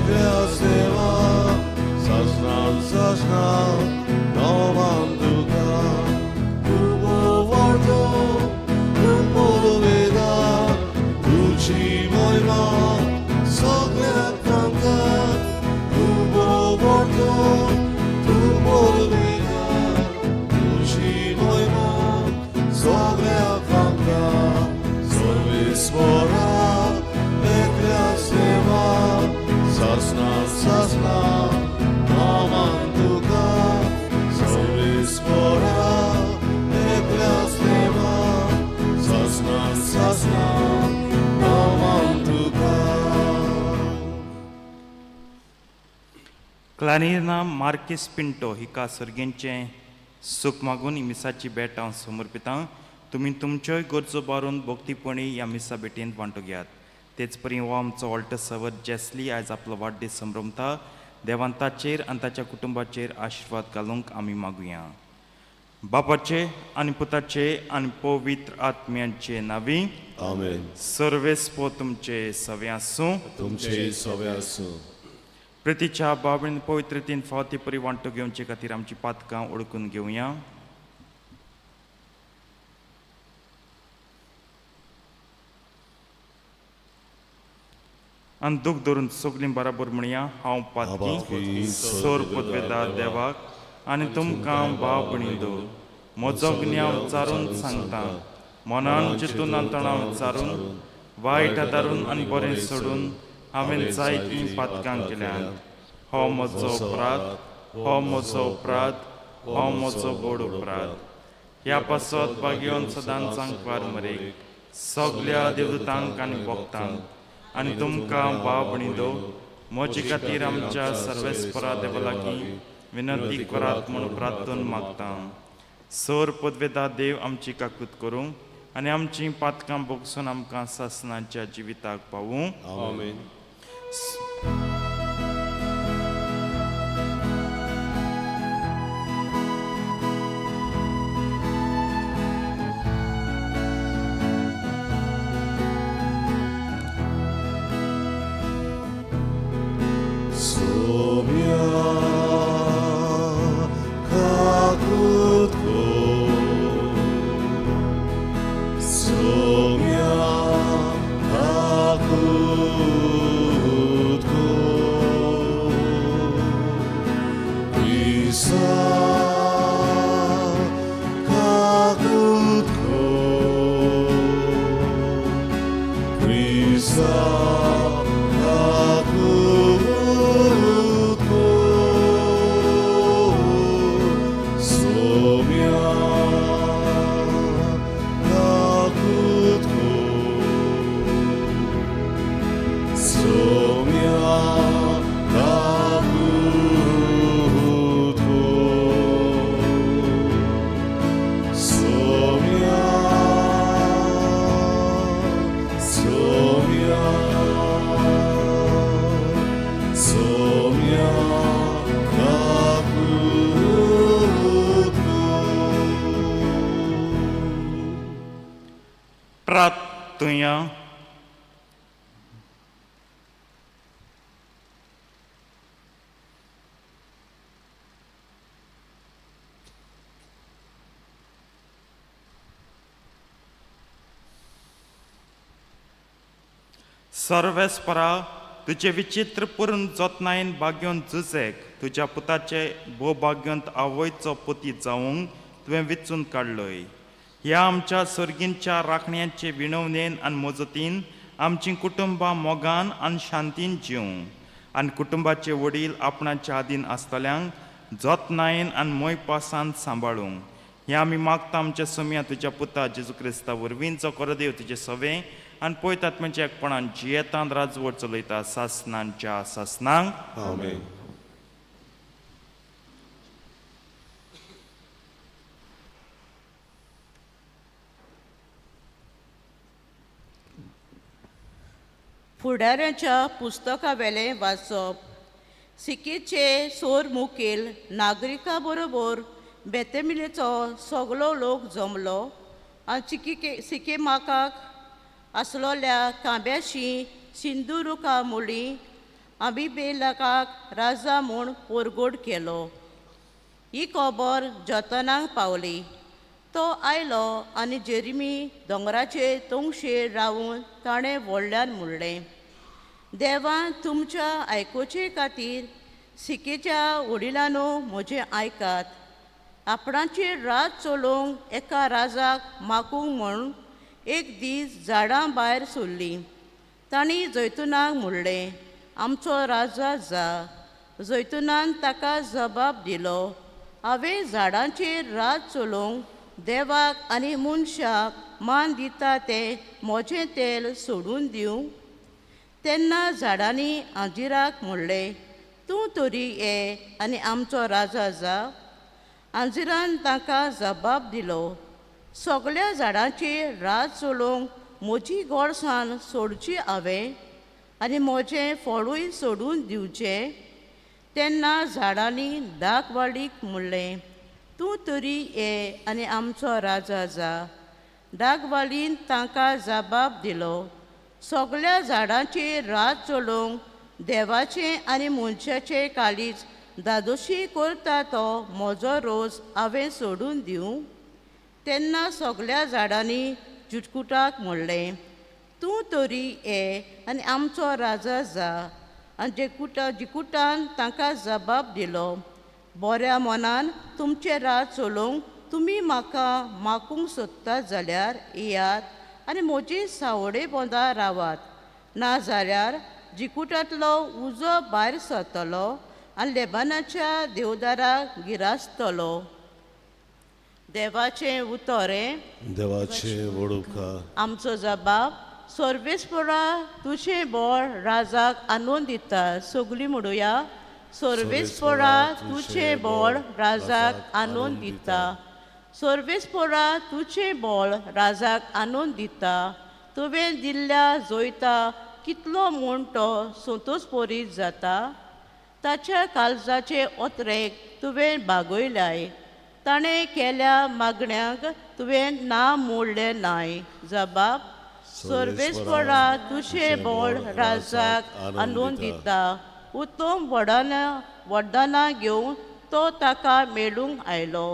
ekleas deva, sasnan, novan duka, kubo varto, kubo veda, tuci moima, sogle kanka, kubo varto, kubo veda, tuci moima, sogle kanka, sorvis vora, ekleas deva, sasnan, novan duka, sorvis vora, ekleas deva, sasnan, novan duka. Clarina Marques Pinto हिका सर्गेंचे सूख मागून ही मिसाची भेट हांव समर्पितां. तुमी तुमच्योय गरजो बारून भोक्तीपणी ह्या मिसा भेटेंत वांटो घेयात. तेच परी हो आमचो व्हडलो सवत जेस्ली आयज आपलो वाडदीस संभ्रमता. देवान ताचेर आनी ताच्या कुटुंबाचेर आशिर्वाद घालूंक आमी मागुया. बापाचे आनी पुताचे आनी पवित्र आत्म्याचे नावी आमेन. सर्वेस्पो तुमचे सवे आसूं. तुमचे सवे आसूं. प्रितीच्या बाबळीन पवित्रतेन फावती परी वांटो घेवचे खातीर आमची पातकां ओळखून घेवया. आनी दूख धरून सगलीं बराबर म्हणया. हांव पातकी सोर पदवेदार देवाक आनी तुमकां भाव भणिंदो म्हजो ज्ञाव चारून सांगता. मनान चिंतून आंतणां विचारून वायट आदारून आनी बरें सोडून हांवें जायतीं पातकां केल्यात. हो म्हजो अपराध, हो म्हजो अपराध, हो म्हजो गोड अपराध. ह्या पासत बागेवन सदांच सांगपार मरे सगल्या देवदूतांक आनी भक्तांक आनी तुमकां भाव भणिंदो म्हजे खातीर आमच्या सर्वेस्परा देवा लागीं विनंती करात म्हूण प्रार्थून मागतां. सर पदवेदार देव आमची काकूत करूं आनी आमचीं पातकां भोगसून आमकां सासणाच्या जिविताक पावूं. आमेन. Sobia kakutko, Sobia kakutko, Isa kakutko, Isa kakutko, Sobia kakutko, Sobia kakutko, Sobia, Sobia, Sobia kakutko. प्रार्थुया. सर्वेस्परा तुजे विचित्र पुरून जतनायेन बाग्योन झुजेक तुज्या पुताचे भोवभाग्यंत आवयचो पती जावंक तुवें विचून काडलोय. ह्या आमच्या सर्गींच्या राखण्याचे विणवणेन आनी मजतीन आमचीं कुटुंबां मोगान आनी शांतीन जिवंक आनी कुटुंबाचे वडील आपणाच्या आदीन आसतल्यांक जतनायेन आनी मोयपासांत सांबाळूंक हें आमी मागता आमच्या समिया तुज्या पुता जेजू क्रिस्ता वरवीं जो करदेव तुजे सवे आनी पळयतात म्हणजे एकपणान जियेतांत राजवट चलयता सासणांच्या सासणांक. आमेन. फुडाऱ्याच्या पुस्तका वेलें वाचप. सिकेचे सोर मुखेल नागरिका बरोबर बेतेमिलेचो सगलो लोक जमलो आनी सिकेमाकाक आसलोल्या कांब्याशी सिंधुरुका मुली अबिमेलेकाक राजा म्हूण पोरगोड केलो. ही खबर जोतनाक पावली. तो आयलो आनी जेरेमी दोंगराचेर तोंगशेर रावून ताणें व्हडल्यान म्हणलें, देवान तुमच्या आयकुचे खातीर सिकेच्या वडिलांनो म्हजें आयकात. आपणाचेर राज चलोवंक एका राजाक मागूंक म्हूण एक दीस झाडां भायर सोडली. तांणी जैतुनाक म्हणलें, आमचो राजा जा. जैतुनान ताका जबाब दिलो, हांवें झाडांचेर राज चलोवंक देवाक आनी मनशाक मान दिता तें म्हजें तेल सोडून दिवं. तेन्ना झाडांनी आंजिराक म्हणलें, तूं तरी ये आनी आमचो राजा जा. आंजिरान ताका जबाब दिलो, सगळ्या झाडांचेर राज चलोवंक म्हजी गोडसाण सोडची हांवें आनी म्हजें फळूय सोडून दिवचें. तेन्ना झाडांनी दाखवाडीक म्हणलें, तूं तरी ये आनी आमचो राजा जा. दाखवालीन तांकां जबाब दिलो, सगळ्या झाडांचेर राज चलोवंक देवाचें आनी मनशाचें काळीज दादोशी करता तो म्हजो रोस हांवें सोडून दिवं. तेन्ना सगळ्या झाडांनी जुटकुटाक म्हणलें, तूं तरी ये आनी आमचो राजा जा. आनी जिकुटान तांकां जबाब दिलो, बऱ्या मनान तुमचें राज चलोवंक तुमी म्हाका मागूंक सोदतात जाल्यार येयात आनी म्हजी सावडे बोंदा रावात. नाजाल्यार जिकुटांतलो उजो भायर सरतलो आनी लेबानाच्या देवदाराक गिरासतलो. देवाचें उतोरें. देवाचे वडुकार. आमचो जबाब, सर्वेस्परा तुझें बळ राजाक आनंद दिता. सगळीं म्हणुया, सर्वेस्परा तुझें बळ राजाक आनंद दिता. सर्वेस्परा तुझें बळ राजाक आनंद दिता. तुवें दिल्ल्या जोयता कितलो म्हूण तो संतोषभरीत जाता. ताच्या काळजाचे ओतरेक तुवें भागयल्याय. ताणें केल्या मागण्यांक तुवें ना मोडलें नाय. जबाब, सर्वेस्परा तुझें बळ राजाक आनंद दिता. उत्तम वरदानां घेवन तो ताका मेळूंक आयलो.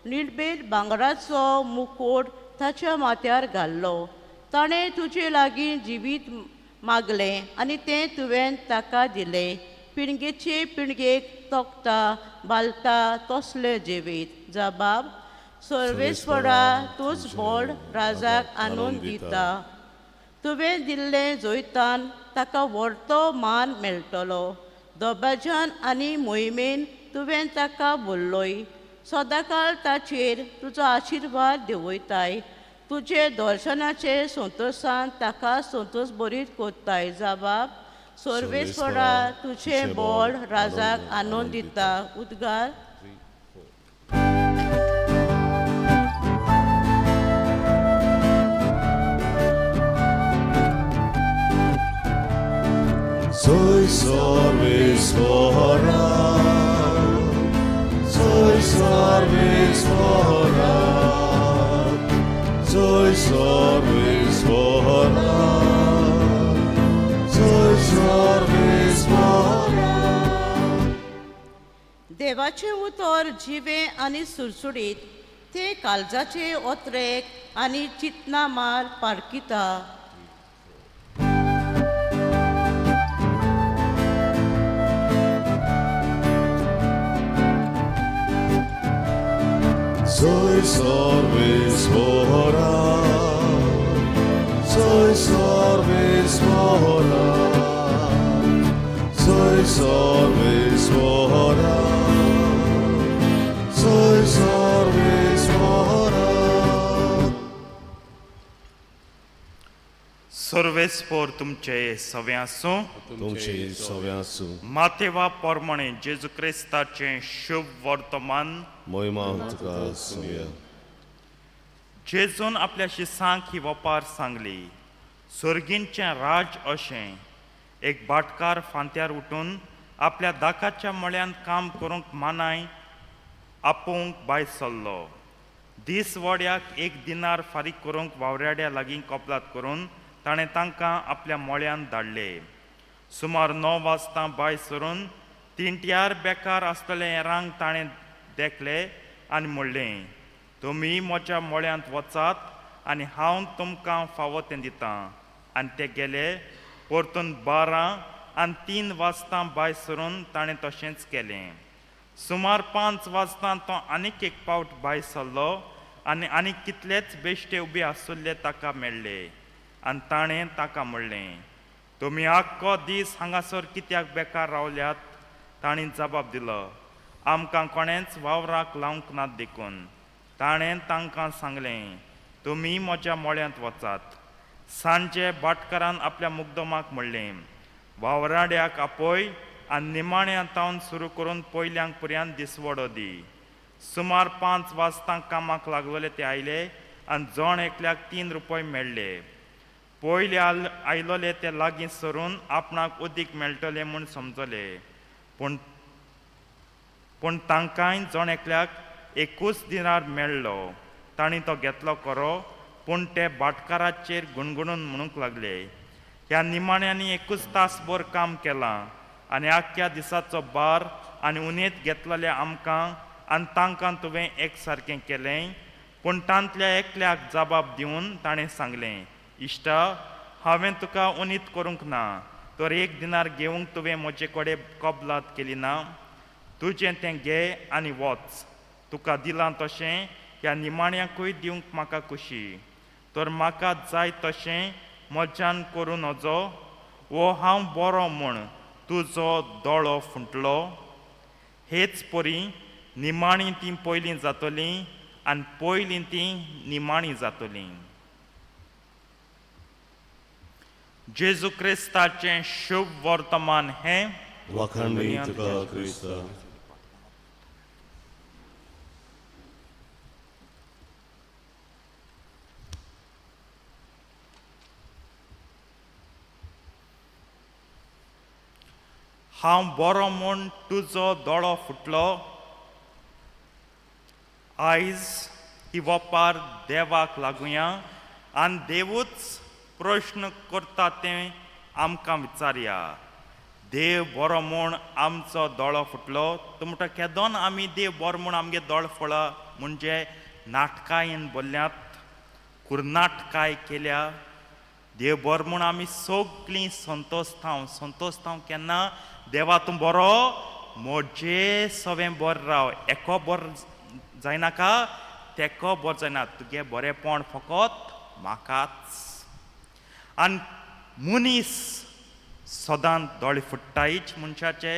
निर्भेद भांगराचो मुकोट ताच्या माथ्यार घाल्लो. ताणें तुजे लागीं जिवीत मागलें आनी तें तुवें ताका दिलें. पिळगेचे पिळगेक तोखता बालता तसलें जिवीत. जबाब, सर्वेस्परा तूच बळ राजाक आनंद दिता. तुवें दिल्लें जोयतान ताका व्हडतो मान मेळटलो. दोबाज्यान आनी मोहिमेन तुवें ताका भरलोय. सदांकाळ ताचेर तुजो आशिर्वाद देंवयताय. तुजे दर्शनाचे संतोशान ताका संतोश बरीत कोत्ताय. जबाब, सर्वेस्परा तुझें बळ राजाक आनंद दिता. उद्गार. Soy सर्वेस्परा, soy सर्वेस्परा, soy सर्वेस्परा, soy सर्वेस्परा. देवाचें उतर जिवें आनी सुरसुडीत. ते काळजाचे ओतरेक आनी चिंतना मार पारकिता. Soy सर्वेस्परा, soy सर्वेस्परा, soy सर्वेस्परा, soy सर्वेस्परा. सर्वेस्पोर तुमचे सव्यासो. तुमचे सव्यासू मातेवा पोरमणे जेजू क्रिस्ताचें शुभ वर्तमान. महिमा तुका आसूं. जेजून आपल्या शिसांक ही वपार सांगली. सर्गींचें राज अशें. एक भाटकार फांत्यार उठून आपल्या दाकाच्या मळ्यान काम करूंक मानाय आपोवंक भायर सरलो. दीस वड्याक 1 दिनार फारीक करूंक वावऱ्याड्या लागीं कपलात करून ताणें तांकां आपल्या मळ्यान धाडले. सुमार 9 वाजता भायर सरून तिंट्यार बेकार आसतले रांग ताणें देखले आनी म्हणलें, तुमी म्हज्या मळ्यांत वचात आनी हांव तुमकां फावो तें दितां. आनी ते गेले. परतून 12 आनी 3 वाजता भायर सरून ताणें तशेंच केलें. सुमार 5 वाजता तो आनीक एक पावट भायर सरलो आनी आनीक कितलेच बेश्टे उबे आसुल्ले ताका मेळ्ळे. आनी ताणें ताका म्हणलें, तुमी आख्खो दीस हांगासर कित्याक बेकार रावल्यात? ताणीं जबाब दिलो, आमकां कोणेंच वावराक लावंक नात देखून. ताणें तांकां सांगलें, तुमी म्हज्या मळ्यांत वचात. सांजे भाटकारान आपल्या मुद्दमाक म्हणलें, वावराड्याक आपय आनी निमाण्या तावन सुरू करून पयल्यांक पर्यंत दिसवडो दी. सुमार 5 वाजता कामाक लागलोले ते आयले आनी जण एकल्याक 3 रुपये मेळ्ळे. पयले आयलोले ते लागीं सरून आपणाक उदीक मेळटलें म्हूण समजले. पूण तांकांय जण एकल्याक 21 दिनार मेळ्ळो. तांणी तो घेतलो खरो, पूण ते भाटकाराचेर गुणगुणून म्हणूंक लागले, ह्या निमाण्यांनी 21 तासभर काम केलां आनी आख्ख्या दिसाचो भार आनी उणेंत घेतलेले आमकां आनी तांकां तुवें एक सारकें केलें. पूण तांतल्या एकल्याक जबाब दिवन ताणें सांगलें, इश्टा, हांवें तुका उणीत करूंक ना, तर 1 दिनार घेवंक तुवें म्हजे कडेन कबलात केली ना? तुजें तें घे आनी वच. तुका दिलां तशें ह्या निमाण्यांकूय दिवंक म्हाका खुशी. तर म्हाका जाय तशें म्हज्यान करूं नजो, वो हांव बरो म्हूण तुजो दोळो फुटलो. हेच परी निमाणी ती पयलीं जातलीं आनी पयलीं ती निमाणी जातलीं. जेजू क्रिस्ताचें शुभ वर्तमान हें वखणी तुका क्रिस्ता. हांव बरो म्हूण तुजो दोळो फुटलो. आयज ही वपार देवाक लागुया आनी देवूच प्रश्न करता तें आमकां विचारया. देव बरो म्हूण आमचो दोळो फुटलो. तो म्हणटा केदोन आमी देव बरो म्हूण आमगे दोळ फुटला म्हणजे नाटकायेन बोल्ल्यांत, कुर्नाटकाय केल्या. देव बरो म्हूण आमी सगळीं संतोश्तांव केन्ना देवा तूं बरो, म्हजें सवें बरें राव. एको बरो जायनाका, तेको बरो जायना, तुगे बरेंपण फकत म्हाकाच. आनी मनीस सदांच दोळे फुट्टायच मनशाचे,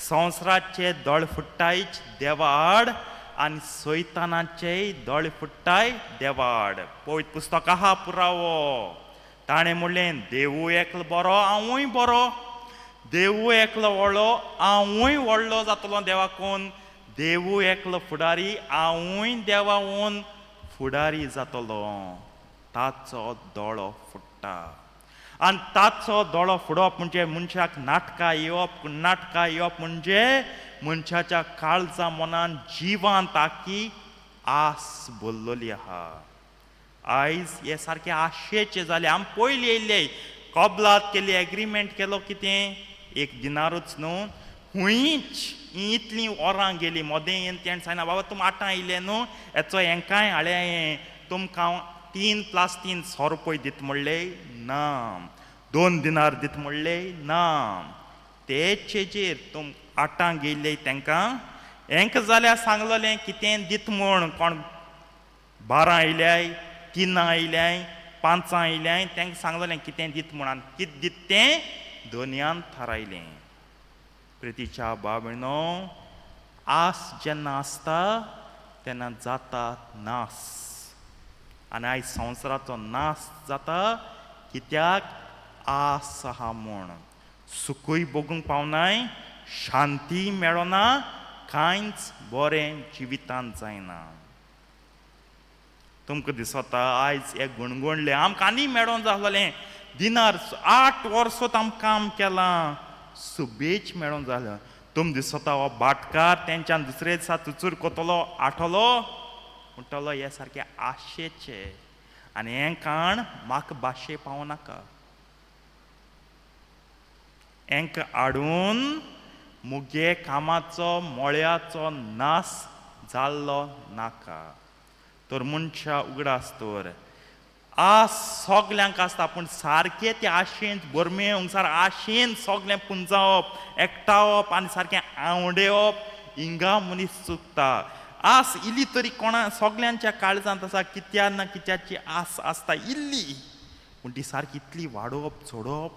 संवसाराचे दोळे फुट्टायच देवा आड आनी सैतानाचेय दोळे फुट्टाय देवा आड. पवित्र पुस्तक आहा पुरावो. ताणें म्हणलें, देवूय एकलो बरो, हांवूय बरो. देवूय एकलो व्हडलो, हांवूय व्हडलो जातलो देवाकून. देवूय एकलो फुडारी, हांवूय देवाहून फुडारी जातलो. ताचो दोळो फुट्टा. आनी ताचो दोळो फुडप म्हणजे मनशाक नाटकां येवप. नाटकां येवप म्हणजे मनशाच्या काळजा मनान जिवांत आखी आस भरलेली आहा. आयज हे सारके आशेचे जाले. आमी पयलीं येयल्ले, कबलात केली, एग्रीमेंट केलो, कितें 1 दिनारूच न्हू, हुंयच इतलीं वरां गेलीं. मोदें येवन तेणें सांगना, बाबा तुम 8 आयले न्हू, हेचो हेंकाय हाडे, तुमकां 3 + 3 100 रुपये दित म्हणले ना. 2 दिनार दित म्हणले ना. तेचेर तुम 8 गेल्ले तांकां हेंक जाल्यार सांगलोलें कितें दित म्हूण. कोण 12 आयल्याय, 3 आयल्याय, 5 आयल्याय, तांकां सांगलोलें कितें दित म्हूण. आनी कितें दित तें दोनयान थारायलें. प्रितीच्या बाबणो, आस जेन्ना आसता तेन्ना जाता नास. आनी आयज संवसाराचो नास जाता कित्याक आस आहा म्हूण. सुखूय भोगूंक पावनाय, शांती मेळना, कांयच बरें जिवितांत जायना. तुमकां दिसता आयज हे गुणगुणलें आमकां आनी मेळोन जालोलें. दिनार 8 वर्सां आमकां काम केलां, सुबेज मेळोन जालें. तुम दिसता हो भाटकार तेंच्यान दुसरे दिसा चुचूर कोतलो आठलो म्हणटलो हे सारके आशेचे. आनी हें काण म्हाका भाशे पावनाका. हेंक आडून मुगे कामाचो मोळ्याचो नास जाल्लो नाका. तर मनशां उगडास तर आस सगल्यांक आसता, पूण सारकें ते आशेंत बरमे हंगसार आशेन सगलें पुंजावप, एकठावप आनी सारकें आवडेवप हिंगा मनीस चुकता. आस इल्ली तरी कोणा सगल्यांच्या काळजांत आसा, कित्या ना कित्याची आस आसता इल्ली, पूण ती सारकी इतली वाडोवप चडोवप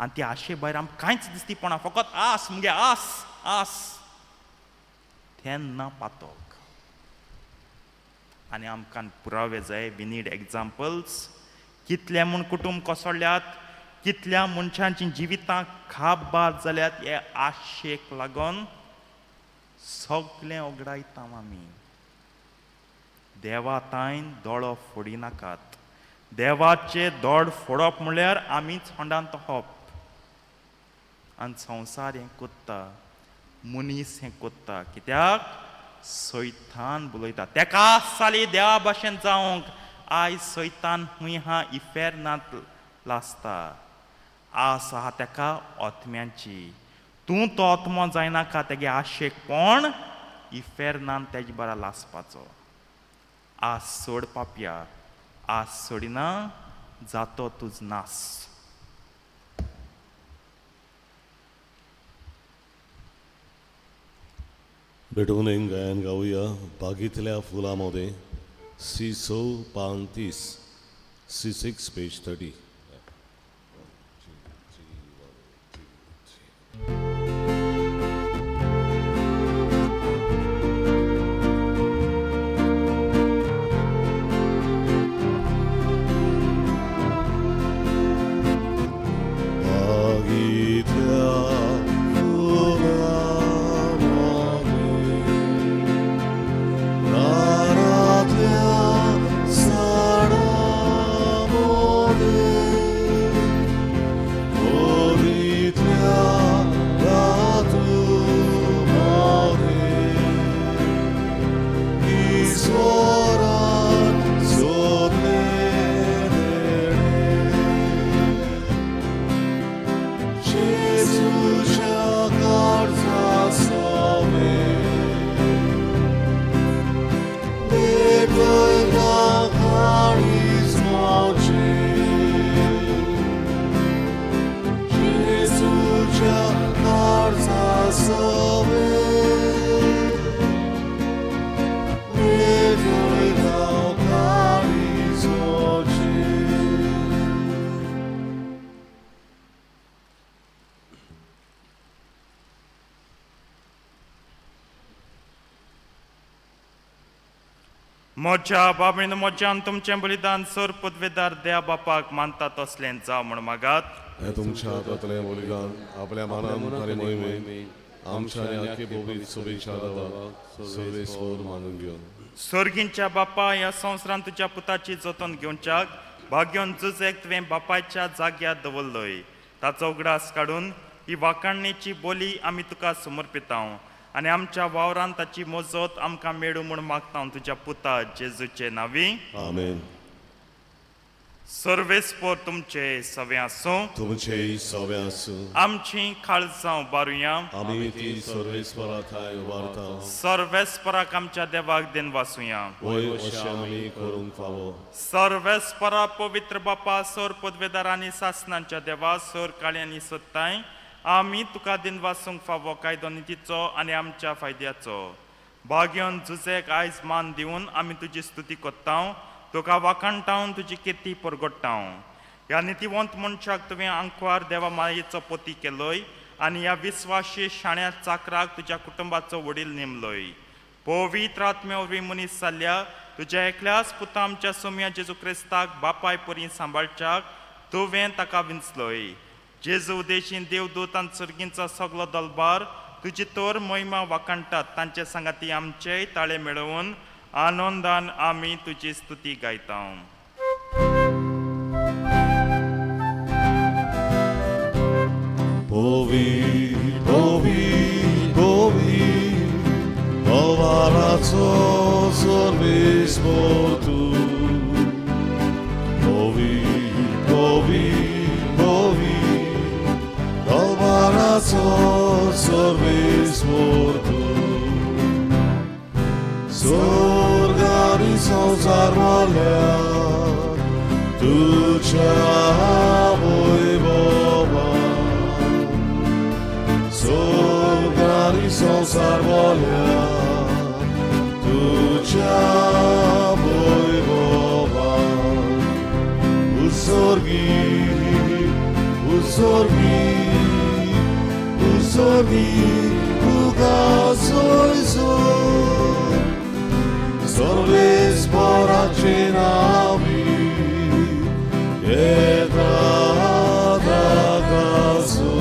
आनी ती आशे भायर आमकां कांयच दिसती पडना, फकत आस मुगे आस आस तेन्ना पातोक. आनी आमकां पुरावे जाय. We need examples. कितले म्हूण कुटुंब कोसळ्ळ्यात, कितल्या मनशांची जिवितां खाब जाल्यात हे आशेक लागून. सगळें ओगडायता आमी. देवा ताईन दोळो फोडिनाकात. देवाचे दोड फोडप म्हळ्यार आमीच होंडांत तोहप. आनी संवसार हें कोत्ता, मनीस हें कोत्ता, कित्याक सैतान बुलयता. तेका साली देवा भाशेन जावंक आयज सैतान हूंय हा इफेर्नांत लासता. आस आहा तेका ओतम्यांची. तूं तो ओतमो जायनाका तेगे आशेक पण इफेर्नांत तेजे बारा लासपाचो. आस सोड पापया. आस सोडिना जातो तुज नास. भेटून एक गायन गाऊया. बागीतल्या फुलामध्ये C6 35 C6 पेज 30. मोच्या बाबळीन मोच्यान तुमचें बलिदान सर पदवेदार देवा बापाक मानता तसलें जाव म्हण मागात. हे तुमच्या हातांतलें बलिदान आपल्या मानान आनी मोहिमेन आमच्या आनी आख्खे भोवतीक शुभेच्छा देवाक सर्वेस्वर मानून घेवन. सर्गींच्या बापा ह्या संवसारांत तुज्या पुताची जतन घेवच्याक भाग्योन झुजेक तुवें बापायच्या जाग्यार दवरलोय. ताचो उगडास काडून ही वाकाणणेची बोली आमी तुका समर्पितां आनी आमच्या वावरांत ताची मोजत आमकां मेळूं म्हूण मागता तुज्या पुता जेजूचे नांवी. आमेन. सर्वेस्पर तुमचे सवे आसूं. तुमचे सवे आसूं. आमची काळजां उबारुया. आमी ती सर्वेस्परा थाय उबारता. सर्वेस्पराक आमच्या देवाक देन वासुया. वय अशें आमी करूंक फावो. सर्वेस्परा पवित्र बापा सर पदवेदार आनी सासणांच्या देवा सर काळ्यांनी सत्ताय आमी तुका दिन वासूंक फावो कायदो नितीचो आनी आमच्या फायद्याचो. भाग्योन झुजेक आयज मान दिवन आमी तुजी स्तुती कोत्ता. तुका वाखाणटावन तुजी किर्ती परगट्टा. ह्या नितीवंत मनशाक तुवें आंकवार देवा मायेचो पोती केलोय आनी ह्या विस्वाशी शाण्या चाकराक तुज्या कुटुंबाचो वडील नेमलोय. पवित्र आत्मे वरवीं मनीस जाल्ल्या तुज्या एकल्याच पुता आमच्या सोम्या जेजू क्रिस्ताक बापाय परी सांबाळच्याक तुवें ताका विंचलोय. जेजू उदेशीन देवदूत आनी सर्गींचो सगलो दलबार तुजी तोर मोहिमा वाखाणटात. तांचे सांगाती आमचेय ताळे मेळोवन आनंदान आमी तुजी स्तुती गायता. Powi, powaraco sorvespor tu. Powi, powaraco स्वर स्वर्ग आणि संसार वाल्या तुझ्या वैभवा स्वर्ग आणि संसार वाल्या तुझ्या Vaibhava Usorgi, ugasoi son, sorves porace navi, etrada caso,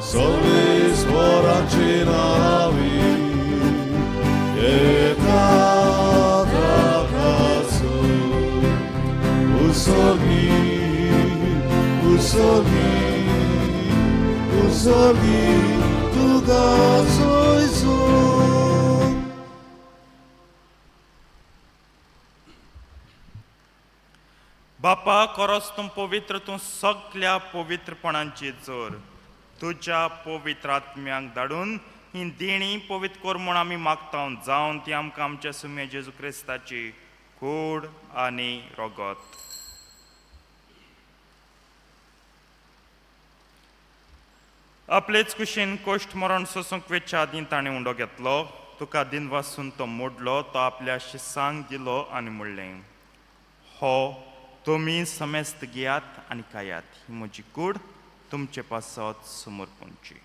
sorves porace navi, etrada caso, usorgi, tu gasoi son. बापा खरोच तूं पवित्र तूं सगळ्या पवित्रपणांची जोर तुझ्या पवित्र आत्म्यांक धाडून ही देणी पवित्र कर म्हूण आमी मागता जावन ती आमकां आमच्या सुमे जेजू क्रिस्ताची कूड आनी रगत आपलेच कुशीन कोश्ट मरण सोसूंक वेच्या आदीं ताणें उंडो घेतलो तुका दिन वासून तो मोडलो तो आपल्या शिसांक दिलो आनी म्हणलें हो तुमी समेस्त घेयात आनी खायात ही म्हजी कूड तुमचे पासत समोर पोंची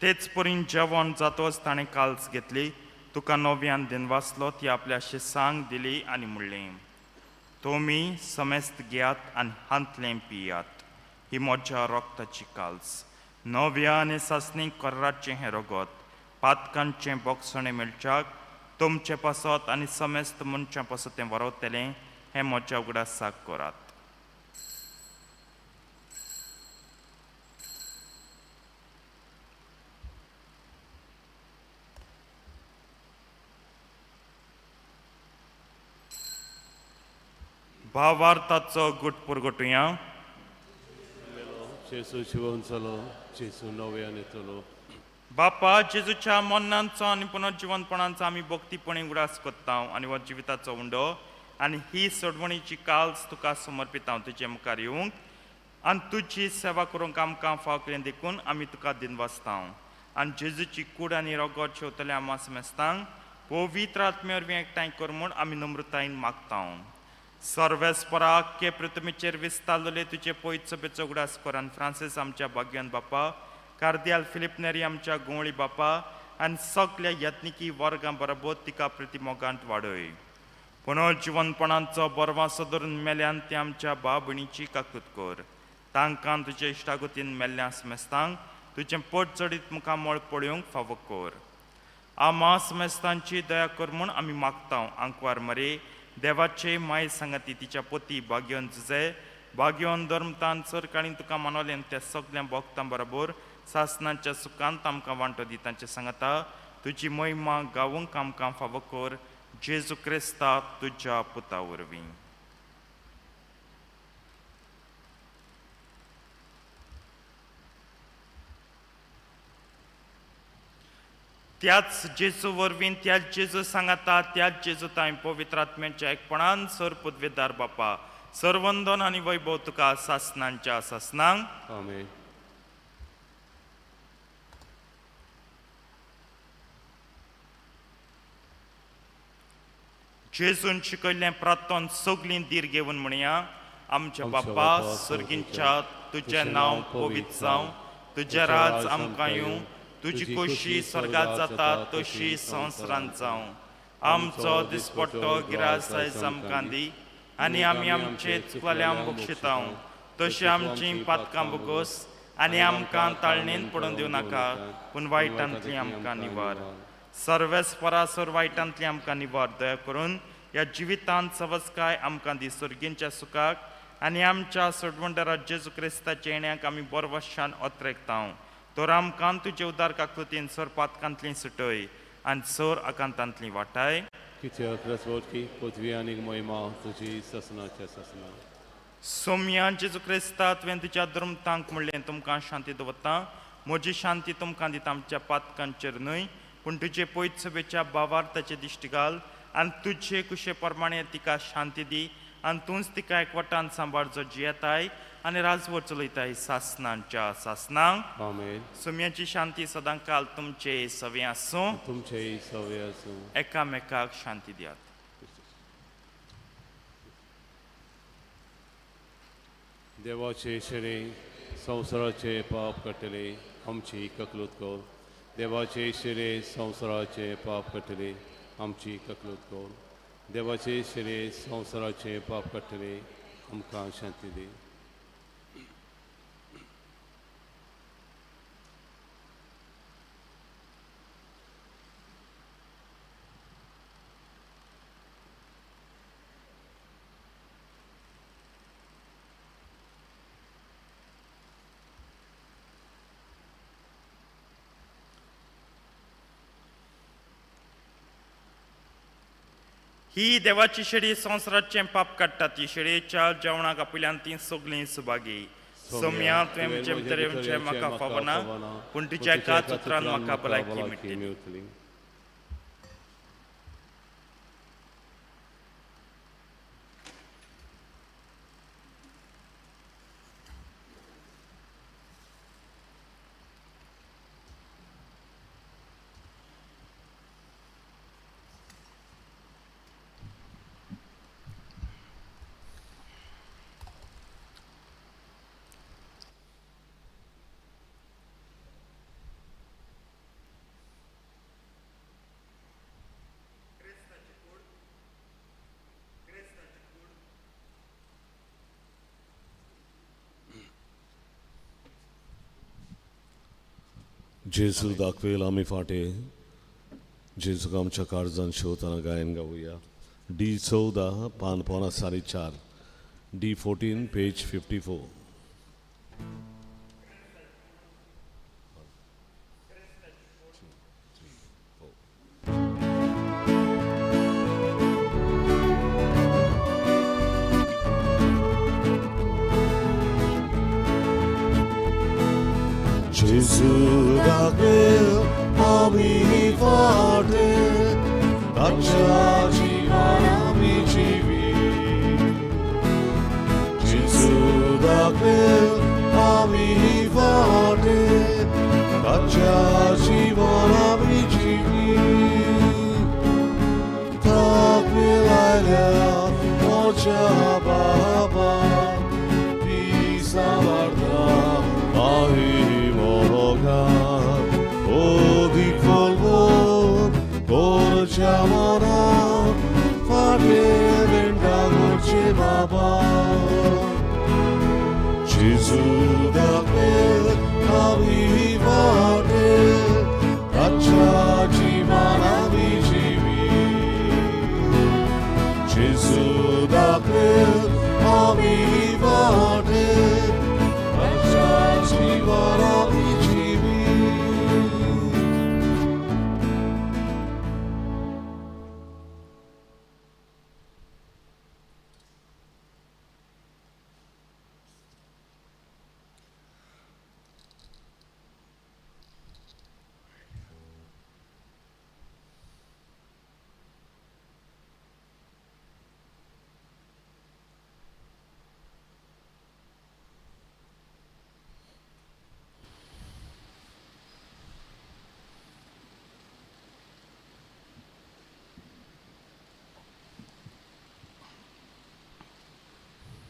तेच परीन जेवण जातोच ताणें काल्स घेतली तुका नव्यान दिनवासलो ती आपल्या शिसांक दिली आनी म्हणलें तुमी समेस्त घेयात आनी हांतलें पियात ही म्हज्या रक्ताची काल्स नव्या आनी सासणी कर्राचें हें रगत पातकांचें बोगसणें मेळच्याक तुमचे पासत आनी समेस्त मनशां पासत तें वरवतलें हें म्हज्या उगडासाक करात भावार्थाचो गुट पुरगटुया जेसू जिवन चलो जेसू नव्यान येतलो बापा जेजूच्या मरणांचो आनी पुनर्जिवनपणांचो आमी भक्तीपणी उगडास कोत्ता आनी हो जिविताचो उंडो आनी ही सोडवणीची काल्स तुका समर्पिता तुजे मुखार येवंक आनी तुजी सेवा करूंक आमकां फावकलें देखून आमी तुका दिनवासता आनी जेजूची कूड आनी रगत शेवतले आमा समेस्तांक पवित्र आत्मे वरवीं एकठांय कर म्हूण आमी नम्रतायेन मागता सर्वेस्पराके पृथ्वीचेर विस्तारलेले तुजे पयत सभेचो उगडास कर आनी फ्रांसीस आमच्या भाग्यवान बापा कार्दियाल फिलिप नेरी आमच्या गोवळी बापा आनी सगळ्या यत्निकी वर्गां बरोबर तिका प्रतिमोगांत वाडय पुनर्जिवनपणांचो बरवासो धरून मेल्यान ते आमच्या भाव भयणीची काकूत कर तांकां तुजे इश्टागतीन मेल्ल्या समेस्तांक तुजें पोट चडीत मुखार मोळ पळोवंक फावो कर आमा समेस्तांची दया कर म्हूण आमी मागता आंकवार मरे देवाचे माय सांगाती तिच्या पोती भाग्यवन झुजे भाग्यवन धर्मतान सर काळी तुका मानवलें त्या सगळ्या भक्तां बरोबर सासनाच्या सुखांत आमकां वांटो दी तांचे सांगता तुजी महिमा गावूंक आमकां फावो कर जेजू क्रिस्ता तुज्या पुता वरवीं त्याच जेजू वरवीं त्याच जेजू सांगता त्याच जेजू ताई पवित्र आत्म्याच्या एकपणान सर पदवेदार बापा सर्वंदन आनी वैभव तुका सासनांच्या सासनांक आमेन जेजून शिकयल्लें प्रार्थन सगळीं दीर घेवन म्हणया आमच्या बापा सर्गींच्या तुजें नांव पवित्र जावं तुजें राज आमकां येवं तुजी खोशी स्वर्गात जाता तशी संवसारांत जावं आमचो दिसपट्टो गिरास आयज आमकां दी आनी आमी आमचे चुकल्यांक बक्षिता तशी आमची पातकां बगोस आनी आमकां ताळणेन पडून दिवं नाका पूण वायटांतली आमकां निवार सर्वेस परासर वायटांतली आमकां निवार दया करून ह्या जिवितांत सवस्काय आमकां दी सर्गींच्या सुखाक आनी आमच्या सोडवंडरा जेजू क्रिस्ताच्या येण्याक आमी बरवशान ओत्रेकता तर आमकां तुजे उदार काकूतीन सर पातकांतली सुटय आनी सर आकांतांतली वाटाय कित्याक रसवटकी पृथ्वी आनीक महिमा तुजी ससनाच्या ससना सोम्या जेजू क्रिस्ता तुवें तुज्या धर्मतांक म्हणलें तुमकां शांती दवरता म्हजी शांती तुमकां दिता आमच्या पातकांचेर न्हय पूण तुजे पयत सभेच्या भावार ताचे दिश्टी घाल आनी तुजे कुशे प्रमाणे तिका शांती दी आनी तूंच तिका एकवटान सांबाळ जो जियेताय आनी राजवट चलयताय सासनांच्या सासनांक आमेन सोम्याची शांती सदां काल तुमचे सवे आसूं तुमचे सवय आसूं एकामेकाक शांती दियात देवाचे शेणे संवसाराचे पाप कटले आमची ककलूत कर देवाचे शेणे संवसाराचे पाप कटले आमची ककलूत कर देवाचे शेणे संवसाराचे पाप कटले आमकां शांती दी ही देवाची शेडी संवसाराचे पाप काडटा ती शेडयेच्या जेवणाक आपल्यान ती सगळीं सुभागी सोम्या तुवें म्हजे भितर म्हाका फावना पूण तुज्या एकाच उतरान म्हाका भलायकी मेळटली जेजू दाखवेल आमी फाटे जेजूक आमच्या काळजान शेवताना गायन गावुया D14 पान 4 D14 page 54 Gesù da quel ami forte, cacciaci amici Gesù da quel ami forte, cacciaci amici da quella mocha baba, pisa guarda, o di colmo corciamora fate venda corce baba Gesù da quel avivate cacciaci amici Gesù da quel avivate cacciaci amici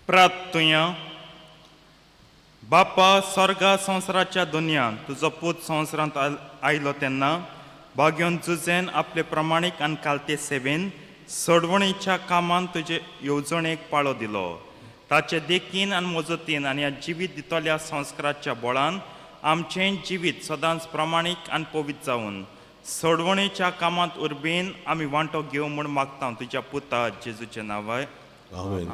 प्रार्थुया बापा स्वर्गा संवसाराच्या दुनियान तुजो पूत संवसारांत आयलो तेन्ना भाग्योन झुजेन आपले प्रमाणीक आनी कालते सेवेन सोडवणीच्या कामान तुजे येवजणेक पाळो दिलो ताचे देखीन आनी मजतीन आनी ह्या जिवीत दितल्या संस्काराच्या बळान आमचें जिवीत सदांच प्रमाणीक आनी पवित्र जावन सोडवणीच्या कामांत उर्बेन आमी वांटो घेवं म्हूण मागता तुज्या पुता जेजूचे नांवाय आमेन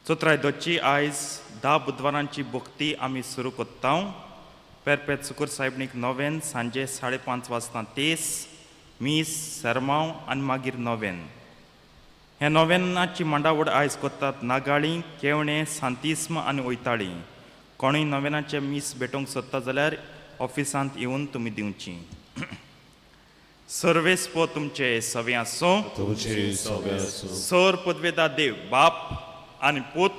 चोत्राय दोची आयज 10 बुधवारांची भक्ती आमी सुरू कोत्ता पेरपेत सुकूर साहेबनीक 9 सांजे 5:30 वाजता तेस मीस सरमांव आनी मागीर 9. हे नोवेनाची मांडावळ आयज कोत्तात नागाळी केवणे सांतिस्म आनी वयताळी. कोणूय नोवेनाचे मीस भेटोवंक सोदता जाल्यार ऑफिसांत येवन तुमी दिवची. सर्वेस्पो तुमचे सवे आसो. तुमचे सगळे असो. सर पदवेदा देव बाप आनी पूत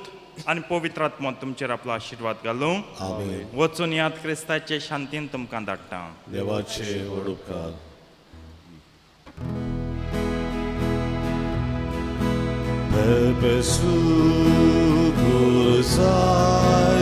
आनी पवित्र आत्मा तुमचेर आपलो आशिर्वाद घालूं. आमेन. वचून याद क्रिस्ताचे शांतीन तुमकां धाडटा. देवाचे व्हड उपकार. Pepe sucur sai